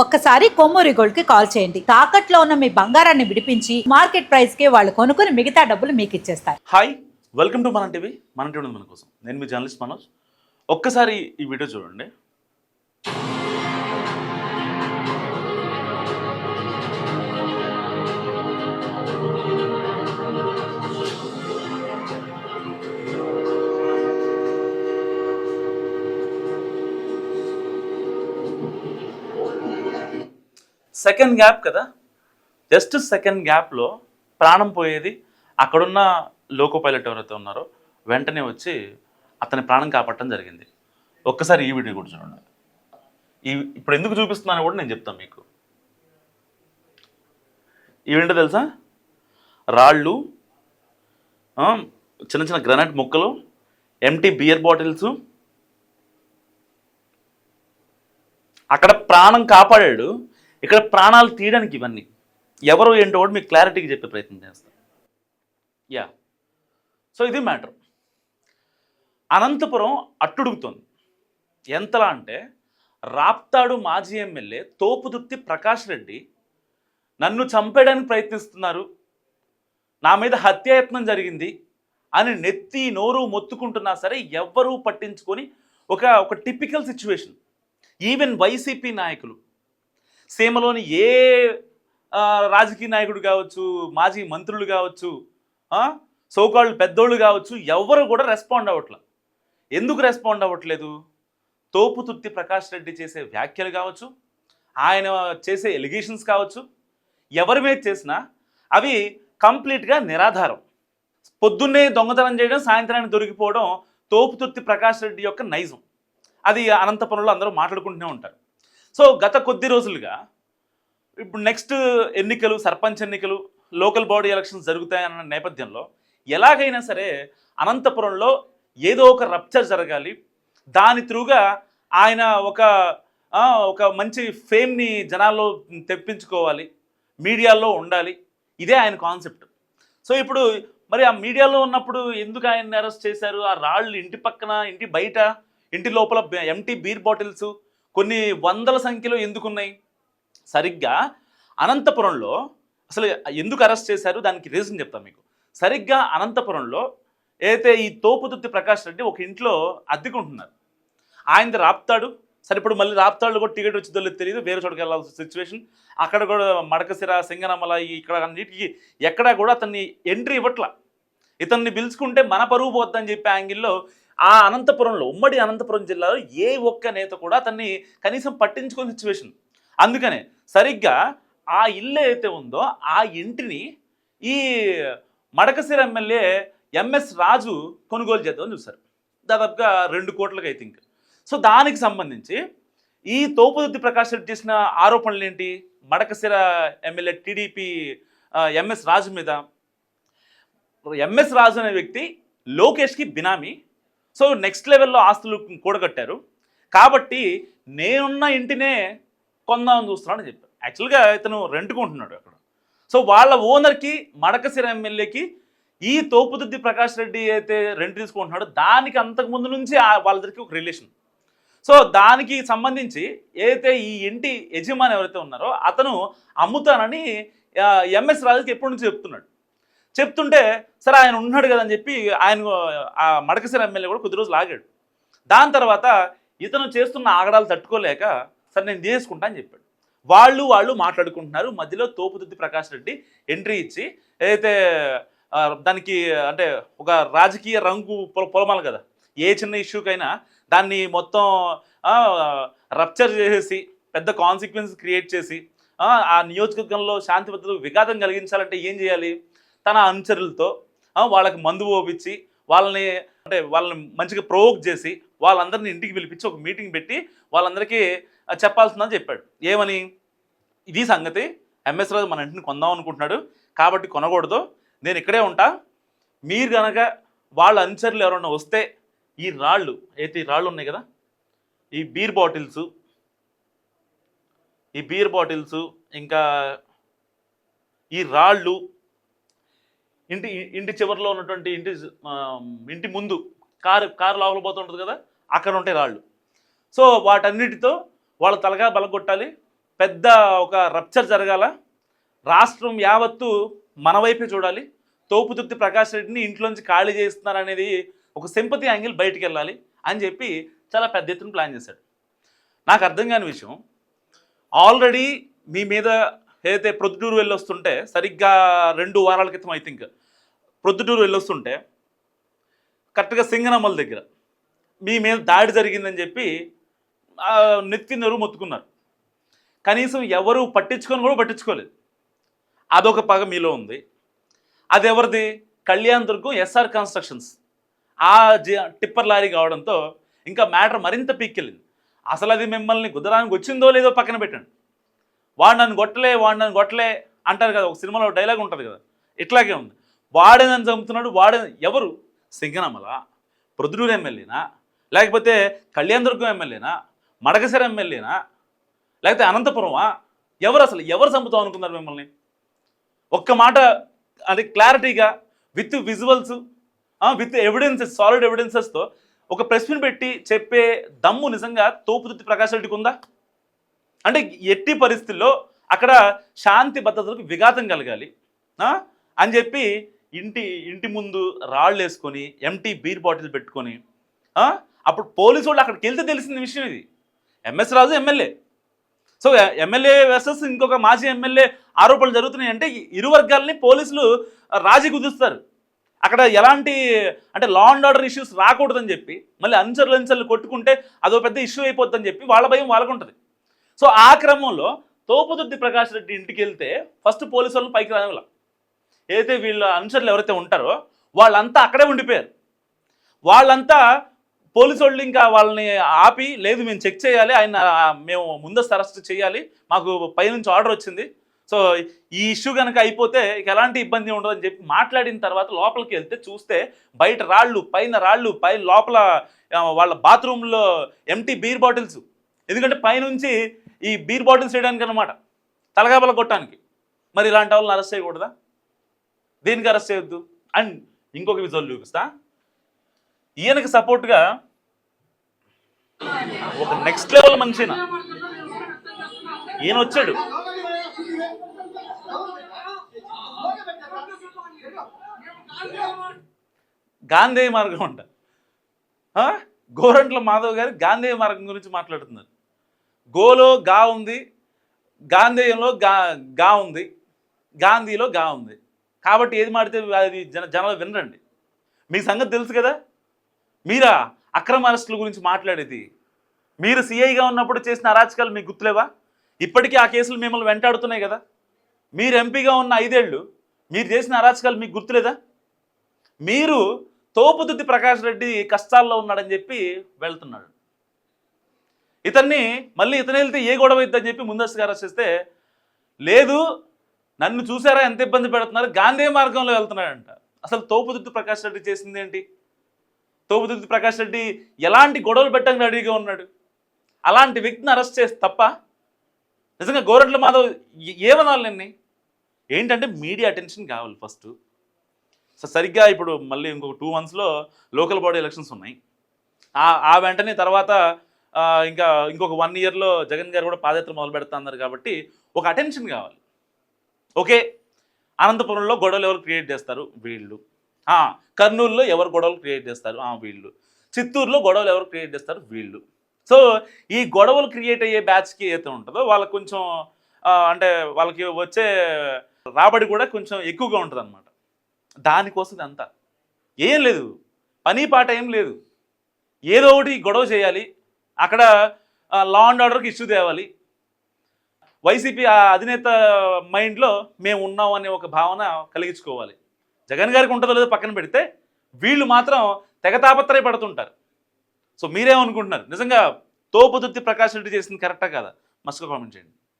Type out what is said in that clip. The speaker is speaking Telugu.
ఒక్కసారి కొమ్మూరి గోల్డ్ కి కాల్ చేయండి. తాకట్లో ఉన్న మీ బంగారాన్ని విడిపించి మార్కెట్ ప్రైస్ కి వాళ్ళు కొనుక్కుని మిగతా డబ్బులు మీకు ఇచ్చేస్తారు. హాయ్, వెల్కమ్ టు మన టీవీ. మన టీవీ మన కోసం నేను మీ జర్నలిస్ట్ మనోజ్. ఒక్కసారి ఈ వీడియో చూడండి. సెకండ్ గ్యాప్ కదా, జస్ట్ సెకండ్ గ్యాప్లో ప్రాణం పోయేది. అక్కడున్న లోకో పైలట్ ఎవరైతే ఉన్నారో వెంటనే వచ్చి అతని ప్రాణం కాపాడటం జరిగింది. ఒక్కసారి ఈ వీడియో కూడా చూడండి. ఇప్పుడు ఎందుకు చూపిస్తున్నాను కూడా నేను చెప్తాను మీకు. ఇవేంటో తెలుసా? రాళ్ళు, చిన్న చిన్న గ్రనైట్ ముక్కలు, ఎంటీ బియర్ బాటిల్స్. అక్కడ ప్రాణం కాపాడాడు, ఇక్కడ ప్రాణాలు తీయడానికి ఇవన్నీ. ఎవరు ఏంటో కూడా మీకు క్లారిటీగా చెప్పే ప్రయత్నం చేస్తాను. సో ఇది మ్యాటర్. అనంతపురం అట్టుడుగుతోంది. ఎంతలా అంటే, రాప్తాడు మాజీ ఎమ్మెల్యే తోపుదుర్తి ప్రకాష్ రెడ్డి నన్ను చంపేయడానికి ప్రయత్నిస్తున్నారు, నా మీద హత్యాయత్నం జరిగింది అని నెత్తి నోరు మొత్తుకుంటున్నా సరే ఎవ్వరూ పట్టించుకొని ఒక టిపికల్ సిచ్యువేషన్. ఈవెన్ వైసీపీ నాయకులు, సీమలోని ఏ రాజకీయ నాయకుడు కావచ్చు, మాజీ మంత్రులు కావచ్చు, సోకాళ్ళు పెద్దోళ్ళు కావచ్చు, ఎవరు కూడా రెస్పాండ్ అవ్వట్లేదు. ఎందుకు రెస్పాండ్ అవ్వట్లేదు? తోపుతుర్తి ప్రకాష్ రెడ్డి చేసే వ్యాఖ్యలు కావచ్చు, ఆయన చేసే ఎలిగేషన్స్ కావచ్చు, ఎవరి మీద చేసినా అవి కంప్లీట్గా నిరాధారం. పొద్దున్నే దొంగతనం చేయడం, సాయంత్రానికి దొరికిపోవడం తోపుతుర్తి ప్రకాష్ రెడ్డి యొక్క నైజం. అది అనంతపురంలో అందరూ మాట్లాడుకుంటూనే ఉంటారు. సో గత కొద్ది రోజులుగా ఇప్పుడు నెక్స్ట్ ఎన్నికలు, సర్పంచ్ ఎన్నికలు, లోకల్ బాడీ ఎలక్షన్స్ జరుగుతాయన్న నేపథ్యంలో ఎలాగైనా సరే అనంతపురంలో ఏదో ఒక రప్చర్ జరగాలి, దాని త్రూగా ఆయన ఒక మంచి ఫేమ్ని జనాల్లో తెప్పించుకోవాలి, మీడియాలో ఉండాలి. ఇదే ఆయన కాన్సెప్ట్. సో ఇప్పుడు మరి ఆ మీడియాలో ఉన్నప్పుడు ఎందుకు ఆయన్ని అరెస్ట్ చేశారు? ఆ రాళ్ళు ఇంటి పక్కన, ఇంటి బయట, ఇంటి లోపల ఎంటీ బీర్ బాటిల్స్ కొన్ని వందల సంఖ్యలో ఎందుకున్నాయి? సరిగ్గా అనంతపురంలో అసలు ఎందుకు అరెస్ట్ చేశారు, దానికి రీజన్ చెప్తాను మీకు. సరిగ్గా అనంతపురంలో అయితే ఈ తోపుదుర్తి ప్రకాష్ రెడ్డి ఒక ఇంట్లో అద్దెకుంటున్నారు. ఆయనది రాప్తాడు. సరే, ఇప్పుడు మళ్ళీ రాప్తాడులో కూడా టికెట్ వచ్చిందో లేదు తెలియదు, వేరే చోటుకి వెళ్ళాల్సిన సిచ్యువేషన్. అక్కడ కూడా మడకసిర, సింగనమల, ఇక్కడ అన్నిటికీ ఎక్కడా కూడా అతన్ని ఎంట్రీ ఇవ్వట్లా. ఇతన్ని పిలుచుకుంటే మన పరువు పోద్దని చెప్పే యాంగిల్లో ఆ అనంతపురంలో, ఉమ్మడి అనంతపురం జిల్లాలో ఏ ఒక్క నేత కూడా అతన్ని కనీసం పట్టించుకునే సిచ్యువేషన్. అందుకనే సరిగ్గా ఆ ఇల్లు ఏదైతే ఉందో ఆ ఇంటిని ఈ మడకసిర ఎమ్మెల్యే ఎంఎస్ రాజు కొనుగోలు చేద్దామని చూశారు. దాదాపుగా 2 కోట్లకి ఐ థింక్. సో దానికి సంబంధించి ఈ తోపుదుర్తి ప్రకాష్ రెడ్డి చేసిన ఆరోపణలు ఏంటి? మడకసిర ఎమ్మెల్యే టీడీపీ ఎంఎస్ రాజు మీద. ఎంఎస్ రాజు అనే వ్యక్తి లోకేష్కి బినామీ. సో నెక్స్ట్ లెవెల్లో ఆస్తులు కూడగట్టారు కాబట్టి నేనున్న ఇంటినే కొందామని చూస్తున్నాడని చెప్పారు. యాక్చువల్గా ఇతను రెంట్కుంటున్నాడు అక్కడ. సో వాళ్ళ ఓనర్కి, మడకసిర ఎమ్మెల్యేకి ఈ తోపుదుర్తి ప్రకాష్ రెడ్డి అయితే రెంట్ తీసుకుంటున్నాడో దానికి అంతకుముందు నుంచి వాళ్ళిద్దరికి ఒక రిలేషన్. సో దానికి సంబంధించి ఏదైతే ఈ ఇంటి యజమాని ఎవరైతే ఉన్నారో అతను అమ్ముతానని ఎంఎస్ రాజుకి ఎప్పటి నుంచి చెప్తుంటే సరే ఆయన ఉన్నాడు కదని చెప్పి ఆయన ఆ మడకసిర ఎమ్మెల్యే కూడా కొద్ది రోజులు ఆగాడు. దాని తర్వాత ఇతను చేస్తున్న ఆగడాలు తట్టుకోలేక సరే నేను తీసుకుంటా అని చెప్పాడు. వాళ్ళు మాట్లాడుకుంటున్నారు. మధ్యలో తోపుదుర్తి ప్రకాష్ రెడ్డి ఎంట్రీ ఇచ్చి ఏదైతే దానికి అంటే ఒక రాజకీయ రంగు పొలమాలి కదా, ఏ చిన్న ఇష్యూకైనా దాన్ని మొత్తం రప్చర్ చేసేసి పెద్ద కాన్సిక్వెన్స్ క్రియేట్ చేసి ఆ నియోజకవర్గంలో శాంతి భద్రతకు విఘాతం కలిగించాలంటే ఏం చేయాలి? తన అనుచరులతో వాళ్ళకి మందు ఓపించి వాళ్ళని మంచిగా ప్రొవోక్ చేసి వాళ్ళందరినీ ఇంటికి పిలిపించి ఒక మీటింగ్ పెట్టి వాళ్ళందరికీ చెప్పాల్సిందని చెప్పాడు. ఏమని? ఇది సంగతి, ఎంఎస్ రాజు మన ఇంటిని కొందాం అనుకుంటున్నాడు కాబట్టి కొనకూడదు, నేను ఇక్కడే ఉంటా. మీరు కనుక వాళ్ళ అనుచరులు ఎవరైనా వస్తే ఈ రాళ్ళు ఉన్నాయి కదా, ఈ బీర్ బాటిల్స్ ఇంకా ఈ రాళ్ళు ఇంటి చివరిలో ఉన్నటువంటి ఇంటి ముందు కారు లోపల పోతుంటుంది కదా, అక్కడ ఉంటాయి రాళ్ళు. సో వాటన్నిటితో వాళ్ళ తలగా బలగొట్టాలి, పెద్ద ఒక రప్చర్ జరగాల, రాష్ట్రం యావత్తు మన వైపే చూడాలి, తోపుదుర్తి ప్రకాష్ రెడ్డిని ఇంట్లోంచి ఖాళీ చేస్తున్నారు అనేది ఒక సింపతి యాంగిల్ బయటికి వెళ్ళాలి అని చెప్పి చాలా పెద్ద ఎత్తున ప్లాన్ చేశాడు. నాకు అర్థం కాని విషయం, ఆల్రెడీ మీ మీద ఏదైతే ప్రొద్దుటూరు వెళ్ళొస్తుంటే, సరిగ్గా 2 వారాల క్రితం ఐ థింక్ ప్రొద్దుటూరు వెళ్ళొస్తుంటే కరెక్ట్గా సింగనమ్మల దగ్గర మీ మీద దాడి జరిగిందని చెప్పి నెత్తి నరువు మొత్తుకున్నారు. కనీసం ఎవరు పట్టించుకోలేదు. అదొక పగ మీలో ఉంది. అది ఎవరిది? కళ్యాణ్ దుర్గం ఎస్ఆర్ కన్స్ట్రక్షన్స్ ఆ టిప్పర్ లారీ కావడంతో ఇంకా మ్యాటర్ మరింత పీక్కెళ్ళింది. అసలు అది మిమ్మల్ని గుద్దరానికి వచ్చిందో లేదో పక్కన పెట్టండి, వాడు నన్ను కొట్టలే అంటారు కదా, ఒక సినిమాలో డైలాగ్ ఉంటుంది కదా, ఇట్లాగే ఉంది. వాడే నన్ను చంపుతున్నాడు, ఎవరు? సింగనమల, ప్రొద్దుటూరు ఎమ్మెల్యేనా, లేకపోతే కళ్యాణ్ దుర్గం ఎమ్మెల్యేనా, మడకసిర ఎమ్మెల్యేనా, లేకపోతే అనంతపురమా? ఎవరు చంపుతాం అనుకున్నారు మిమ్మల్ని? ఒక్క మాట అది క్లారిటీగా with visuals with evidences, solid ఎవిడెన్సెస్తో ఒక ప్రెస్ మీట్ పెట్టి చెప్పే దమ్ము నిజంగా తోపుదుర్తి ప్రకాష్ రెడ్డికి ఉందా? అంటే ఎట్టి పరిస్థితుల్లో అక్కడ శాంతి భద్రతలకు విఘాతం కలగాలి అని చెప్పి ఇంటి ముందు రాళ్ళు వేసుకొని ఎంటీ బీర్ బాటిల్ పెట్టుకొని అప్పుడు పోలీసు వాళ్ళు అక్కడికి వెళ్తే తెలిసిన విషయం ఇది. ఎంఎస్ రాజు ఎమ్మెల్యే, సో ఎమ్మెల్యే వర్సెస్ ఇంకొక మాజీ ఎమ్మెల్యే ఆరోపణలు జరుగుతున్నాయి అంటే ఇరు వర్గాలని పోలీసులు రాజీ కుదుస్తారు. అక్కడ ఎలాంటి అంటే లా అండ్ ఆర్డర్ ఇష్యూస్ రాకూడదని చెప్పి, మళ్ళీ అంచర్లు కొట్టుకుంటే అదో పెద్ద ఇష్యూ అయిపోద్దని చెప్పి వాళ్ళ భయం వాళ్ళకుంటుంది. సో ఆ క్రమంలో తోపుదుర్తి ప్రకాష్ రెడ్డి ఇంటికి వెళ్తే ఫస్ట్ పోలీసు వాళ్ళని పైకి రానివ్వాల. ఏదైతే వీళ్ళ అనుచరులు ఎవరైతే ఉంటారో వాళ్ళంతా అక్కడే ఉండిపోయారు. వాళ్ళంతా పోలీసు వాళ్ళు ఇంకా వాళ్ళని ఆపి, లేదు మేము చెక్ చేయాలి, మేము ముందస్తు అరెస్ట్ చేయాలి, మాకు పైనుంచి ఆర్డర్ వచ్చింది, సో ఈ ఇష్యూ కనుక అయిపోతే ఇక ఎలాంటి ఇబ్బంది ఉండదని చెప్పి మాట్లాడిన తర్వాత లోపలికి వెళ్తే చూస్తే బయట రాళ్ళు, పైన లోపల వాళ్ళ బాత్రూంలో ఎంటీ బీర్ బాటిల్స్. ఎందుకంటే పైనుంచి ఈ బీర్ బాటిల్స్ వేయడానికి అనమాట, తలగాబల కొట్టడానికి. మరి ఇలాంటి వాళ్ళని అరెస్ట్ చేయకూడదా? దేనికి అరెస్ట్ చేయొద్దు? అండ్ ఇంకొక విజువల్ చూపిస్తా. ఈయనకి సపోర్ట్గా ఒక నెక్స్ట్ లెవెల్ మనిషిన ఈయన వచ్చాడు. గాంధీ మార్గం అంట, గోరంట్ల మాధవ్ గారు గాంధీ మార్గం గురించి మాట్లాడుతున్నారు. గోలో గా ఉంది, గాంధేయంలో గా ఉంది, గాంధీలో గా ఉంది, కాబట్టి ఏది మాడితే అది జనాలు వినరండి. మీ సంగతి తెలుసు కదా, మీరా అక్రమ అరెస్టుల గురించి మాట్లాడేది? మీరు సిఐగా ఉన్నప్పుడు చేసిన అరాచకాలు మీకు గుర్తులేవా? ఇప్పటికీ ఆ కేసులు మిమ్మల్ని వెంటాడుతున్నాయి కదా. మీరు ఎంపీగా ఉన్న 5 ఏళ్ళు మీరు చేసిన అరాచకాలు మీకు గుర్తులేదా? మీరు తోపుదుర్తి ప్రకాష్ రెడ్డి కష్టాల్లో ఉన్నాడని చెప్పి వెళ్తున్నాడు. ఇతన్ని మళ్ళీ ఇతను వెళ్తే ఏ గొడవ అవుతుందని చెప్పి ముందస్తుగా అరెస్ట్ చేస్తే, లేదు నన్ను చూసారా ఎంత ఇబ్బంది పెడుతున్నారు, గాంధీ మార్గంలో వెళ్తున్నాడంట. అసలు తోపుదుర్తి ప్రకాష్ రెడ్డి చేసింది ఏంటి? తోపుదుర్తి ప్రకాష్ రెడ్డి ఎలాంటి గొడవలు పెట్టడానికి రెడీగా ఉన్నాడు? అలాంటి వ్యక్తిని అరెస్ట్ చేస్తే తప్ప నిజంగా గోరంట్ల మాధవ్ ఏమనాలి నిన్ని? ఏంటంటే మీడియా అటెన్షన్ కావాలి ఫస్ట్. సో సరిగ్గా ఇప్పుడు మళ్ళీ ఇంకొక 2 monthsలో లోకల్ బాడీ ఎలక్షన్స్ ఉన్నాయి. ఆ వెంటనే తర్వాత ఇంకొక 1 yearలో జగన్ గారు కూడా పాదయాత్ర మొదలు పెడతా అన్నారు. కాబట్టి ఒక అటెన్షన్ కావాలి. ఓకే, అనంతపురంలో గొడవలు ఎవరు క్రియేట్ చేస్తారు? వీళ్ళు. కర్నూలులో ఎవరు గొడవలు క్రియేట్ చేస్తారు? వీళ్ళు. చిత్తూరులో గొడవలు ఎవరు క్రియేట్ చేస్తారు? వీళ్ళు. సో ఈ గొడవలు క్రియేట్ అయ్యే బ్యాచ్కి ఏదైతే ఉంటుందో వాళ్ళకి కొంచెం అంటే వాళ్ళకి వచ్చే రాబడి కూడా కొంచెం ఎక్కువగా ఉంటుంది అనమాట. దానికోసం అంతా ఏం లేదు, పని పాట ఏం లేదు, ఏదో ఒకటి గొడవ చేయాలి, అక్కడ లా అండ్ ఆర్డర్కి ఇష్యూ తేవాలి. వైసీపీ అధినేత మైండ్లో మేము ఉన్నాం అనే ఒక భావన కలిగించుకోవాలి. జగన్ గారికి ఉంటుందో లేదో పక్కన పెడితే వీళ్ళు మాత్రం తెగ తాపత్రయపడుతుంటారు. సో మీరేమనుకుంటున్నారు? నిజంగా తోపుదుర్తి ప్రకాష్ రెడ్డి చేసింది కరెక్టా కాదా? మస్తుగా కామెంట్ చేయండి.